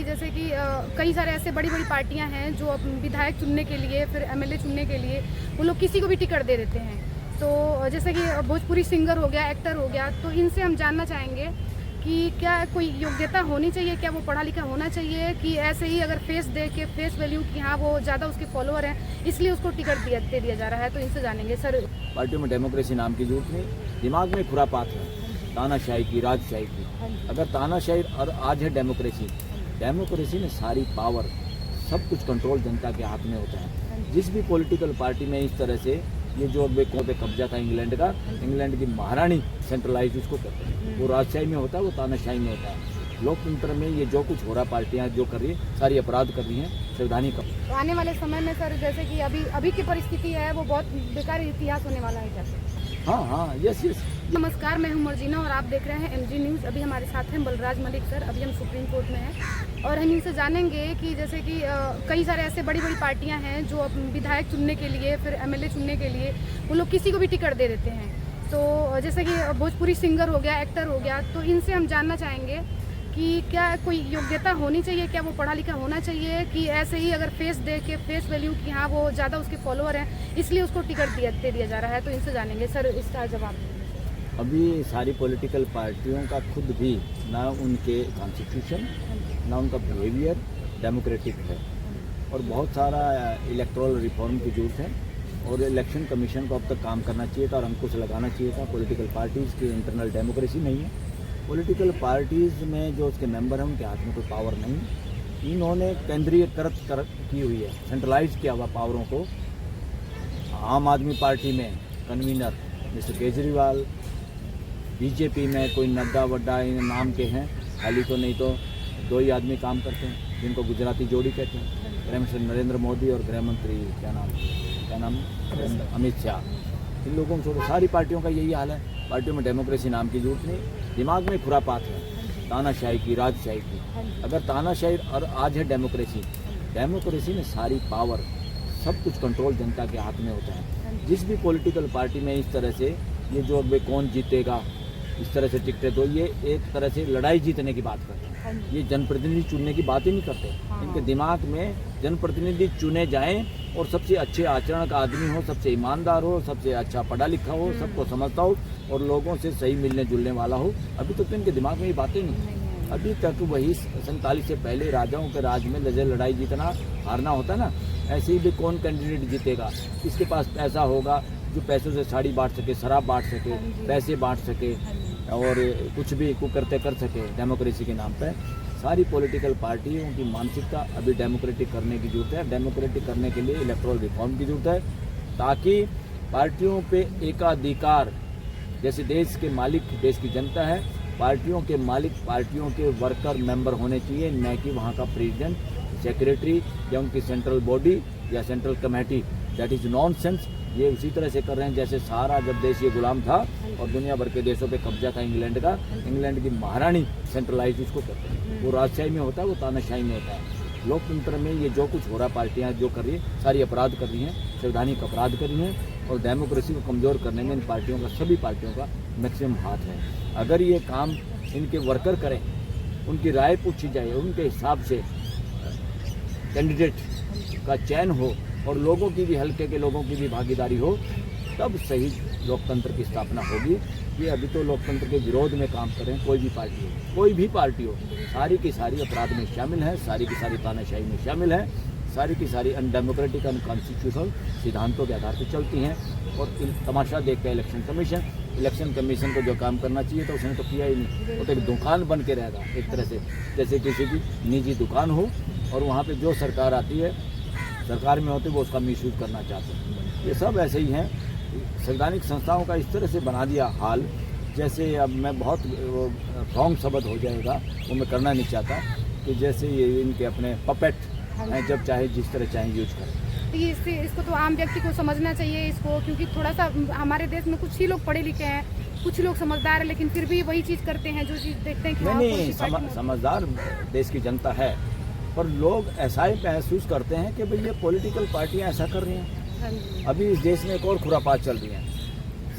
कि जैसे कि कई सारे ऐसे बड़ी बड़ी पार्टियां हैं जो विधायक चुनने के लिए, फिर एमएलए चुनने के लिए वो लोग किसी को भी टिकट दे देते हैं। तो जैसे कि भोजपुरी सिंगर हो गया, एक्टर हो गया, तो इनसे हम जानना चाहेंगे कि क्या कोई योग्यता होनी चाहिए, क्या वो पढ़ा लिखा होना चाहिए, कि ऐसे ही अगर फेस दे के फेस वैल्यू कि हाँ वो ज़्यादा उसके फॉलोअर हैं इसलिए उसको टिकट दे दिया जा रहा है। तो इनसे जानेंगे सर। पार्टियों में डेमोक्रेसी नाम की जरूरत नहीं, दिमाग में खुरापात है, तानाशाही की, राजशाही की। अगर तानाशाही और आज है डेमोक्रेसी, डेमोक्रेसी में सारी पावर, सब कुछ कंट्रोल जनता के हाथ में होता है। जिस भी पॉलिटिकल पार्टी में इस तरह से ये जो पे कब्जा था इंग्लैंड का, इंग्लैंड की महारानी सेंट्रलाइज उसको करते हैं, वो राजशाही में होता है, वो तानाशाही में होता है। लोकतंत्र में ये जो कुछ हो रहा, पार्टियां जो कर रही है सारी अपराध कर रही हैं, संवैधानिक। तो आने वाले समय में सर जैसे कि अभी की परिस्थिति है वो बहुत बेकार इतिहास होने वाला है क्या सर? हाँ, यस। नमस्कार, मैं हूं मर्जीना और आप देख रहे हैं एमजी न्यूज़। अभी हमारे साथ हैं बलराज मलिक सर। अभी हम सुप्रीम कोर्ट में हैं और हम इनसे जानेंगे कि जैसे कि कई सारे ऐसे बड़ी बड़ी पार्टियां हैं जो विधायक चुनने के लिए, फिर एमएलए चुनने के लिए वो लोग किसी को भी टिकट दे देते हैं। तो जैसे कि भोजपुरी सिंगर हो गया, एक्टर हो गया, तो इनसे हम जानना चाहेंगे कि क्या कोई योग्यता होनी चाहिए, क्या वो पढ़ा लिखा होना चाहिए, कि ऐसे ही अगर फेस दे के फेस वैल्यू कि हाँ वो ज़्यादा उसके फॉलोअर हैं इसलिए उसको टिकट दे दिया जा रहा है। तो इनसे जानेंगे सर, इसका जवाब। अभी सारी पॉलिटिकल पार्टियों का खुद भी ना उनके कॉन्स्टिट्यूशन ना उनका बिहेवियर डेमोक्रेटिक है और बहुत सारा इलेक्टोरल रिफॉर्म की जरूरत है और इलेक्शन कमीशन को अब तक काम करना चाहिए था और अंकुश लगाना चाहिए था। पॉलिटिकल पार्टीज़ की इंटरनल डेमोक्रेसी नहीं है, पॉलिटिकल पार्टीज़ में जो उसके मेंबर हैं उनके हाथ में कोई पावर नहीं। इन्होंने केंद्रीयकृत की हुई है, सेंट्रलाइज किया हुआ पावरों को। आम आदमी पार्टी में कन्वीनर मिस्टर केजरीवाल, बीजेपी में कोई नड्डा वड्डा इन नाम के हैं, खाली तो नहीं तो 2 ही आदमी काम करते हैं जिनको गुजराती जोड़ी कहते हैं, गृह मंत्री नरेंद्र मोदी और गृह मंत्री क्या नाम अमित शाह। इन लोगों को सारी पार्टियों का यही हाल है। पार्टियों में डेमोक्रेसी नाम की जरूरत नहीं, दिमाग में खुरापात है, तानाशाही की, राजशाही की। अगर तानाशाही और आज है डेमोक्रेसी, डेमोक्रेसी में सारी पावर, सब कुछ कंट्रोल जनता के हाथ में होता है। जिस भी पॉलिटिकल पार्टी में इस तरह से ये जो अब कौन जीतेगा इस तरह से टिकटे, तो ये एक तरह से लड़ाई जीतने की बात करते हैं। ये जनप्रतिनिधि चुनने की बात ही नहीं करते। इनके दिमाग में जनप्रतिनिधि चुने जाएं और सबसे अच्छे आचरण का आदमी हो, सबसे ईमानदार हो, सबसे अच्छा पढ़ा लिखा हो, सबको समझता हो और लोगों से सही मिलने जुलने वाला हो। अभी तक तो इनके दिमाग में ये बातें नहीं। अभी तक वही 47 से पहले राजाओं के राज में लड़ाई जीतना हारना होता ना, ऐसे ही भी कौन कैंडिडेट जीतेगा, किसके पास पैसा होगा जो पैसों से साड़ी बांट सके, शराब बांट सके, पैसे बांट सके और कुछ भी कुकर्ते कर सके डेमोक्रेसी के नाम पर। सारी पॉलिटिकल पार्टियों की मानसिकता अभी डेमोक्रेटिक करने की जरूरत है। डेमोक्रेटिक करने के लिए इलेक्टोरल रिफॉर्म की जरूरत है ताकि पार्टियों पे एकाधिकार, जैसे देश के मालिक देश की जनता है, पार्टियों के मालिक पार्टियों के वर्कर मेंबर होने चाहिए, न कि वहाँ का प्रेसिडेंट, सेक्रेटरी या उनकी सेंट्रल बॉडी या central committee. That is nonsense. ये उसी तरह से कर रहे हैं जैसे सारा जब देश ये गुलाम था और दुनिया भर के देशों पे कब्जा था इंग्लैंड का, इंग्लैंड की महारानी सेंट्रलाइज उसको करते हैं, वो राजशाही में होता है, वो तानाशाही में होता है। लोकतंत्र में ये जो कुछ हो रहा, पार्टियां जो कर रही है सारी अपराध कर रही हैं, संवैधानिक अपराध कर रही हैं और डेमोक्रेसी को कमज़ोर करने में इन पार्टियों का, सभी पार्टियों का मैक्सिमम हाथ है। अगर ये काम इनके वर्कर करें, उनकी राय पूछी जाए, उनके हिसाब से कैंडिडेट का चयन हो और लोगों की भी, हल्के के लोगों की भी भागीदारी हो, तब सही लोकतंत्र की स्थापना होगी। ये अभी तो लोकतंत्र के विरोध में काम करें, कोई भी पार्टी हो, सारी की सारी अपराध में शामिल है, सारी की सारी तानाशाही में शामिल है, सारी की सारी अनडेमोक्रेटिक, अनकॉन्स्टिट्यूशनल सिद्धांतों के आधार पर चलती हैं। और तमाशा देखता है इलेक्शन कमीशन को जो काम करना चाहिए तो उसने तो किया ही नहीं। वो तो एक दुकान बन के रहेगा एक तरह से, जैसे किसी की निजी दुकान हो और वहाँ पे जो सरकार आती है, सरकार में होते वो उसका मिसयूज करना चाहते हैं। ये सब ऐसे ही हैं। संवैधानिक संस्थाओं का इस तरह से बना दिया हाल, जैसे अब मैं बहुत रॉन्ग शब्द हो जाएगा, वो मैं करना नहीं चाहता, कि जैसे ये इनके अपने पपेट हैं, जब चाहे जिस तरह चाहे यूज करें। इसको तो आम व्यक्ति को समझना चाहिए इसको, क्योंकि थोड़ा सा हमारे देश में कुछ ही लोग पढ़े लिखे हैं, कुछ लोग समझदार हैं, लेकिन फिर भी वही चीज़ करते हैं जो चीज़ देखते हैं कि नहीं, समझदार देश की जनता है, पर लोग ऐसा ही महसूस करते हैं कि भाई ये पॉलिटिकल पार्टियां ऐसा कर रही हैं। अभी इस देश में एक और खुरापात चल रही है।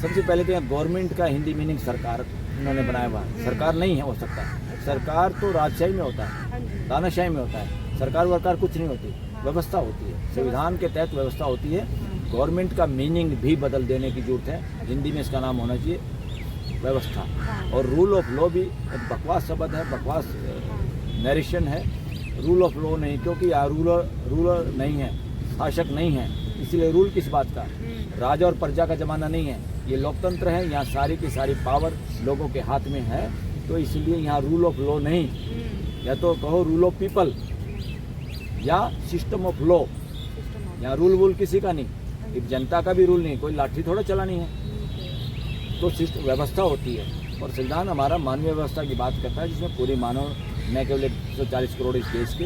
सबसे पहले तो यहाँ गवर्नमेंट का हिंदी मीनिंग सरकार उन्होंने बनाया हुआ है, सरकार नहीं है हो सकता, सरकार तो राजशाही में होता है, हाँ जी, तानाशाही में होता है। सरकार वरकार कुछ नहीं होती, व्यवस्था होती है, संविधान के तहत व्यवस्था होती है। गवर्नमेंट का मीनिंग भी बदल देने की जरूरत है। हिंदी में इसका नाम होना चाहिए व्यवस्था। और रूल ऑफ लॉ भी एक बकवास शब्द है, बकवास नरेशन है। रूल ऑफ लॉ नहीं, क्योंकि यहाँ रूलर नहीं है, शासक नहीं है, इसलिए रूल किस बात का? राजा और प्रजा का जमाना नहीं है, ये लोकतंत्र है। यहाँ सारी की सारी पावर लोगों के हाथ में है, तो इसलिए यहाँ रूल ऑफ लॉ नहीं, या तो कहो रूल ऑफ पीपल या सिस्टम ऑफ लॉ। यहाँ रूल वूल किसी का नहीं, एक जनता का भी रूल नहीं, कोई लाठी थोड़ा चलानी है। तो सिस्टम व्यवस्था होती है। और संविधान हमारा मानवीय व्यवस्था की बात करता है, जिसमें पूरी मानव, न केवल 140 करोड़ इस देश के,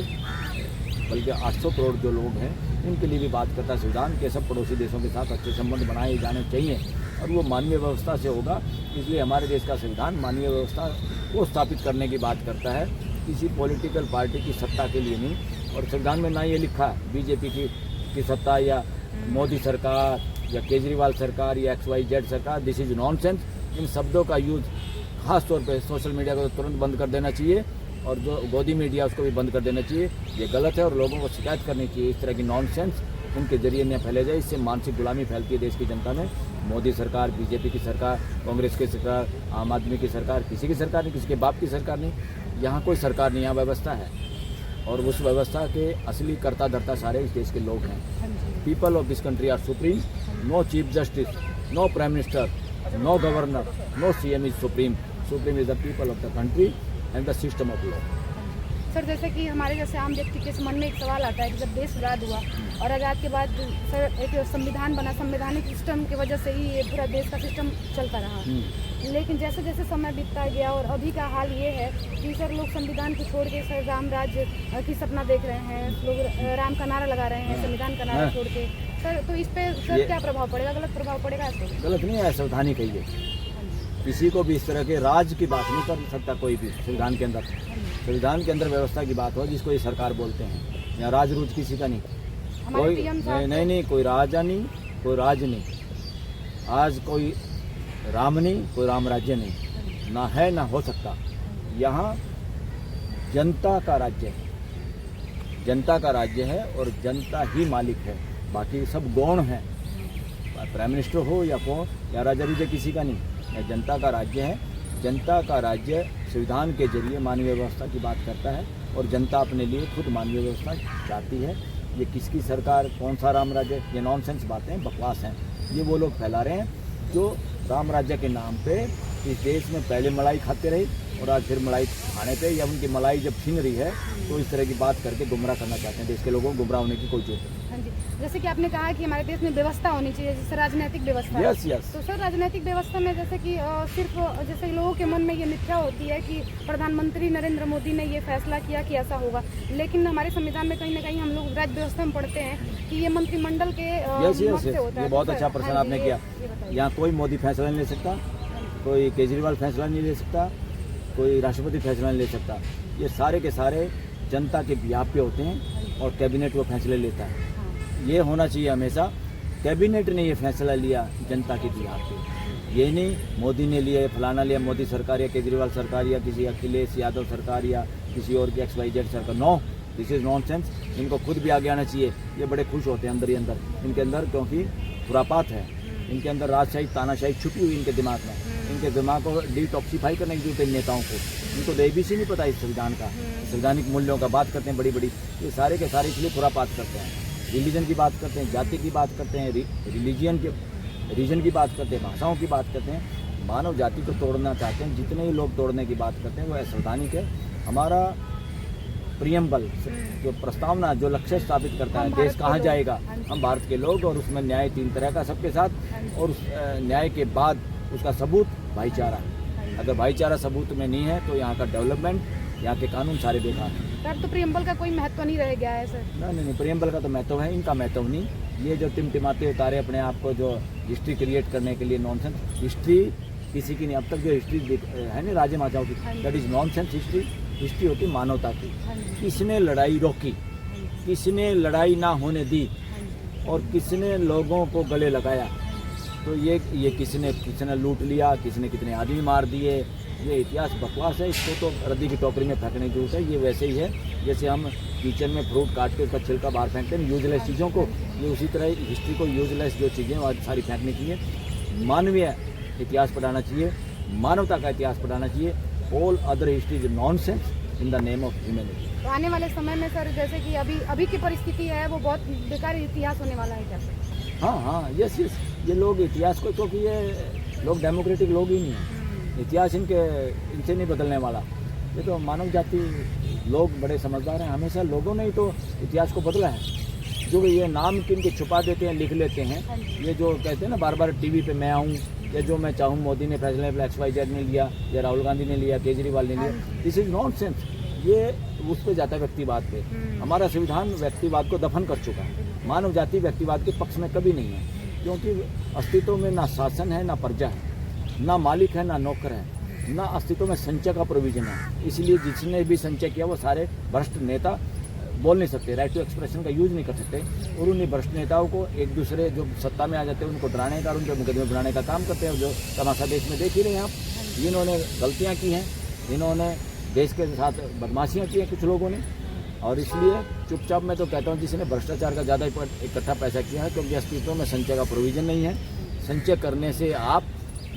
बल्कि 800 करोड़ जो लोग हैं उनके लिए भी बात करता है संविधान के। सब पड़ोसी देशों के साथ अच्छे संबंध बनाए जाने चाहिए, और वो मानवीय व्यवस्था से होगा। इसलिए हमारे देश का संविधान मानवीय व्यवस्था को स्थापित करने की बात करता है, किसी पॉलिटिकल पार्टी की सत्ता के लिए नहीं। और संविधान में ना ये लिखा है बीजेपी की सत्ता, या मोदी सरकार, या केजरीवाल सरकार, या XYZ सरकार। This is nonsense. इन शब्दों का यूज खास तौर पे सोशल मीडिया को तुरंत बंद कर देना चाहिए, और जो गोदी मीडिया उसको भी बंद कर देना चाहिए। ये गलत है, और लोगों को शिकायत करनी चाहिए इस तरह की नॉनसेंस उनके जरिए न फैले जाए। इससे मानसिक गुलामी फैलती है देश की जनता में। मोदी सरकार, बीजेपी की सरकार, कांग्रेस की सरकार, आम आदमी की सरकार, किसी की सरकार नहीं, किसी के बाप की सरकार नहीं। यहाँ कोई सरकार नहीं, यहाँ व्यवस्था है, और उस व्यवस्था के असली कर्ता धर्ता सारे इस देश के लोग हैं। People of this country are supreme. No chief justice, no prime minister, no governor, no CM is supreme. Supreme is the people of the country and the system of law. Sir जैसे कि हमारे जैसे आम व्यक्ति के मन में एक सवाल आता है कि जब देश आज़ाद हुआ और आज़ाद के बाद सर एक संविधान बना, संवैधानिक सिस्टम की वजह से ही ये पूरा देश का सिस्टम चलता रहा। लेकिन जैसे जैसे समय बीतता गया और अभी का हाल ये है कि सर लोग संविधान को छोड़ के सर राम राज्य की सपना देख रहे हैं, लोग राम का नारा लगा रहे हैं संविधान का नारा छोड़ के। सर तो इस पे सर क्या प्रभाव पड़ेगा? गलत प्रभाव पड़ेगा इसको? गलत नहीं है, संवैधानिक है ये। किसी को भी इस तरह के राज की बात नहीं कर सकता कोई भी संविधान के अंदर। संविधान के अंदर व्यवस्था की बात हो, जिसको ये सरकार बोलते हैं। या राज रूज किसी का नहीं, कोई नहीं, कोई राजा नहीं, कोई राज नहीं। आज कोई राम नहीं, कोई राम राज्य नहीं, ना है ना हो सकता। यहाँ जनता का राज्य है, जनता का राज्य है, और जनता ही मालिक है। बाकी सब गौण हैं, प्राइम मिनिस्टर हो या कौन, या राजा रूजा किसी का नहीं। यह जनता का राज्य है। जनता का राज्य संविधान के जरिए मानवीय व्यवस्था की बात करता है, और जनता अपने लिए खुद मानवीय व्यवस्था चाहती है। ये किसकी सरकार, कौन सा राम राज्य, ये नॉनसेंस बातें, बकवास हैं। ये वो लोग फैला रहे हैं जो राम राज्य के नाम पे इस देश में पहले मलाई खाते रहे, और आज फिर मलाई खाने पे, या उनकी मलाई जब छीन रही है तो इस तरह की बात करके गुमराह करना चाहते हैं देश के लोगों को। गुमराह होने की कोई जरूरत नहीं। हाँ जी, जैसे कि आपने कहा कि हमारे देश में व्यवस्था होनी चाहिए, जैसे राजनीतिक व्यवस्था। Yes yes. तो सर राजनीतिक व्यवस्था में जैसे कि सिर्फ जैसे लोगों के मन में ये मिथ्या होती है कि प्रधानमंत्री नरेंद्र मोदी ने ये फैसला किया कि ऐसा होगा, लेकिन हमारे संविधान में कहीं ना कहीं हम लोग राज्य व्यवस्था में पढ़ते हैं कि ये मंत्रिमंडल के मत से होता है। ये बहुत अच्छा प्रश्न आपने किया। यहाँ कोई मोदी फैसला नहीं ले सकता, कोई केजरीवाल फैसला नहीं ले सकता, कोई राष्ट्रपति फैसला नहीं ले सकता। ये सारे के सारे जनता के बिहाफ पे होते हैं, और कैबिनेट वो फैसले लेता है। ये होना चाहिए हमेशा, कैबिनेट ने ये फैसला लिया जनता के बिहाफ पे। ये नहीं मोदी ने लिया, फलाना लिया, मोदी सरकार या केजरीवाल सरकार या किसी अखिलेश यादव सरकार या किसी और की XYZ सरकार। No, this is nonsense. इनको खुद भी आगे आना चाहिए। ये बड़े खुश होते हैं अंदर ही अंदर इनके अंदर, क्योंकि खुरापात है इनके अंदर, राजशाही तानाशाही छुपी हुई इनके दिमाग में। इनके दिमाग को डिटॉक्सीफाई करने की जरूरत है नेताओं को। इनको तो ABC नहीं पता इस संविधान का, संवैधानिक मूल्यों का बात करते हैं बड़ी बड़ी। ये सारे के सारे इसलिए खुरापात करते हैं। रिलीजन की बात करते हैं, जाति की बात करते हैं, रीजन की बात करते हैं, भाषाओं की बात करते हैं। मानव जाति को तोड़ना चाहते हैं। जितने ही लोग तोड़ने की बात करते हैं वो असंवैधानिक है। हमारा प्रियम्बल जो प्रस्तावना, जो लक्ष्य स्थापित करता है देश कहाँ जाएगा, हम भारत के लोग, और उसमें न्याय 3 तरह का सबके साथ, और उस न्याय के बाद उसका सबूत भाईचारा। अगर भाईचारा सबूत में नहीं है तो यहाँ का डेवलपमेंट, यहाँ के कानून सारे बेकार हैं। सर तो प्रियम्बल का कोई महत्व नहीं रह गया है सर? नहीं, प्रियम्बल का तो महत्व है, इनका महत्व नहीं। ये जो टिमटिमाते उतारे अपने आप को, जो हिस्ट्री क्रिएट करने के लिए नॉनसेंस। हिस्ट्री किसी की नहीं, अब तक जो हिस्ट्री है ना राजे महाराजाओं की, that is nonsense history. History होती मानवता की। किसने लड़ाई रोकी, किसने लड़ाई ना होने दी, और किसने लोगों को गले लगाया। तो ये किसने लूट लिया, किसने कितने आदमी मार दिए, ये इतिहास बकवास है, इसको तो रद्दी की टोकरी में फेंकने की जरूरत है। ये वैसे ही है जैसे हम किचन में फ्रूट काट के उसका छिलका बाहर फेंकते हैं यूजलेस चीज़ों को, ये उसी तरह हिस्ट्री को यूजलेस जो चीज़ें आज सारी फेंकनी चाहिए। मानवीय इतिहास पढ़ाना चाहिए, मानवता का इतिहास पढ़ाना चाहिए। All other history is nonsense in the name of humanity. तो आने वाले समय में सर जैसे कि अभी की परिस्थिति है वो बहुत बेकार इतिहास होने वाला है क्या सर? हाँ, यस, ये लोग इतिहास को, क्योंकि ये लोग डेमोक्रेटिक लोग ही नहीं हैं, इतिहास इनसे नहीं बदलने वाला। ये तो मानव जाति लोग बड़े समझदार हैं, हमेशा लोगों ने ही तो इतिहास को बदला है। जो ये नाम किनके छुपा देते हैं, लिख लेते हैं, ये जो कहते हैं ना बार बार टीवी पे मैं आऊँ या जो मैं चाहूँ मोदी ने फैसले XYZ ने लिया या राहुल गांधी ने लिया, केजरीवाल ने लिया, दिस इज नॉनसेंस। ये उस पर जाता है व्यक्तिवाद पे। हमारा संविधान व्यक्तिवाद को दफन कर चुका है। मानव जाति व्यक्तिवाद के पक्ष में कभी नहीं है, क्योंकि अस्तित्व में ना शासन है, ना प्रजा है, ना मालिक है, ना नौकर है, ना अस्तित्व में संचय का प्रोविजन है। इसलिए जिसने भी संचय किया वो सारे भ्रष्ट नेता बोल नहीं सकते, राइट टू एक्सप्रेशन का यूज नहीं कर सकते, और उन्हीं भ्रष्ट नेताओं को एक दूसरे जो सत्ता में आ जाते हैं उनको डराने का, उनके मुकदमे बनाने का काम करते हैं। जो तमाशा देश में देख ही रहे हैं आप। इन्होंने गलतियाँ की हैं, इन्होंने देश के साथ बदमाशियाँ की हैं कुछ लोगों ने, और इसलिए चुपचाप मैं तो कहता हूँ जिसने भ्रष्टाचार का ज़्यादा इकट्ठा पैसा किया है, क्योंकि अस्तित्व में संचय का प्रोविज़न नहीं है। संचय करने से आप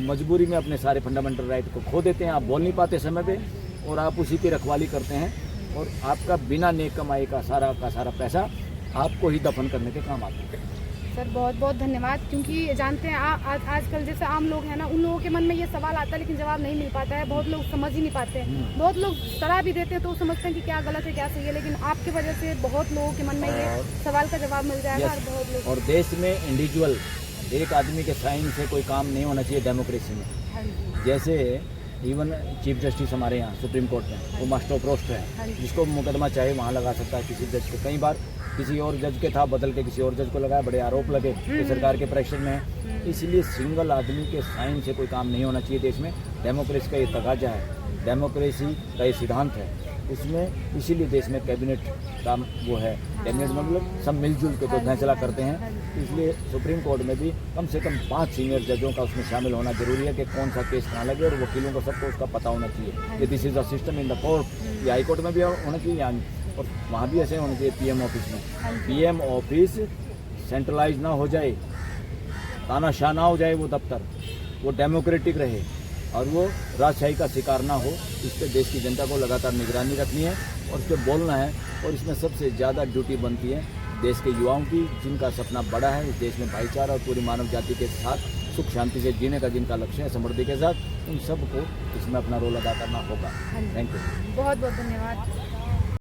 मजबूरी में अपने सारे फंडामेंटल राइट को खो देते हैं, आप बोल नहीं पाते समय पे, और आप उसी की रखवाली करते हैं, और आपका बिना नेक कमाई का सारा पैसा आपको ही दफन करने के काम आता है। सर बहुत बहुत धन्यवाद, क्योंकि जानते हैं आजकल जैसे आम लोग हैं ना, उन लोगों के मन में ये सवाल आता है लेकिन जवाब नहीं मिल पाता है। बहुत लोग समझ ही नहीं पाते हैं, बहुत लोग सलाह भी देते हैं तो वो समझते हैं कि क्या गलत है क्या सही है, लेकिन आपकी वजह से बहुत लोगों के मन में ये सवाल का जवाब मिल जाएगा। और बहुत लोग, और देश में इंडिविजुअल एक आदमी के साइन से कोई काम नहीं होना चाहिए डेमोक्रेसी में। जैसे इवन चीफ जस्टिस हमारे यहाँ सुप्रीम कोर्ट में, वो मास्टर ऑफ रोस्ट है, जिसको मुकदमा चाहे वहाँ लगा सकता है किसी जज को। कई बार किसी और जज के था, बदल के किसी और जज को लगाया, बड़े आरोप लगे कि सरकार के प्रेशर में है। इसलिए सिंगल आदमी के साइन से कोई काम नहीं होना चाहिए देश में। डेमोक्रेसी का ये तकाजा है, डेमोक्रेसी का ये सिद्धांत है, इसमें इसीलिए देश में कैबिनेट का वो है। कैबिनेट मतलब सब मिलजुल के तो फैसला करते हैं, इसलिए सुप्रीम कोर्ट में भी कम से कम 5 सीनियर जजों का उसमें शामिल होना जरूरी है कि कौन सा केस कहाँ लगे, और वकीलों को सबको उसका पता होना चाहिए कि this is the system in the court. ये हाई कोर्ट में भी होना चाहिए, और वहाँ भी ऐसे होना चाहिए PM ऑफिस में। PM ऑफिस सेंट्रलाइज ना हो जाए, तानाशाह ना हो जाए वो दफ्तर, वो डेमोक्रेटिक रहे और वो राजशाही का शिकार ना हो। इस पर देश की जनता को लगातार निगरानी रखनी है और इस पर बोलना है, और इसमें सबसे ज़्यादा ड्यूटी बनती है देश के युवाओं की, जिनका सपना बड़ा है इस देश में भाईचारा और पूरी मानव जाति के साथ सुख शांति से जीने का, जिनका लक्ष्य है समृद्धि के साथ, उन सबको इसमें अपना रोल अदा करना होगा। थैंक यू, बहुत बहुत धन्यवाद।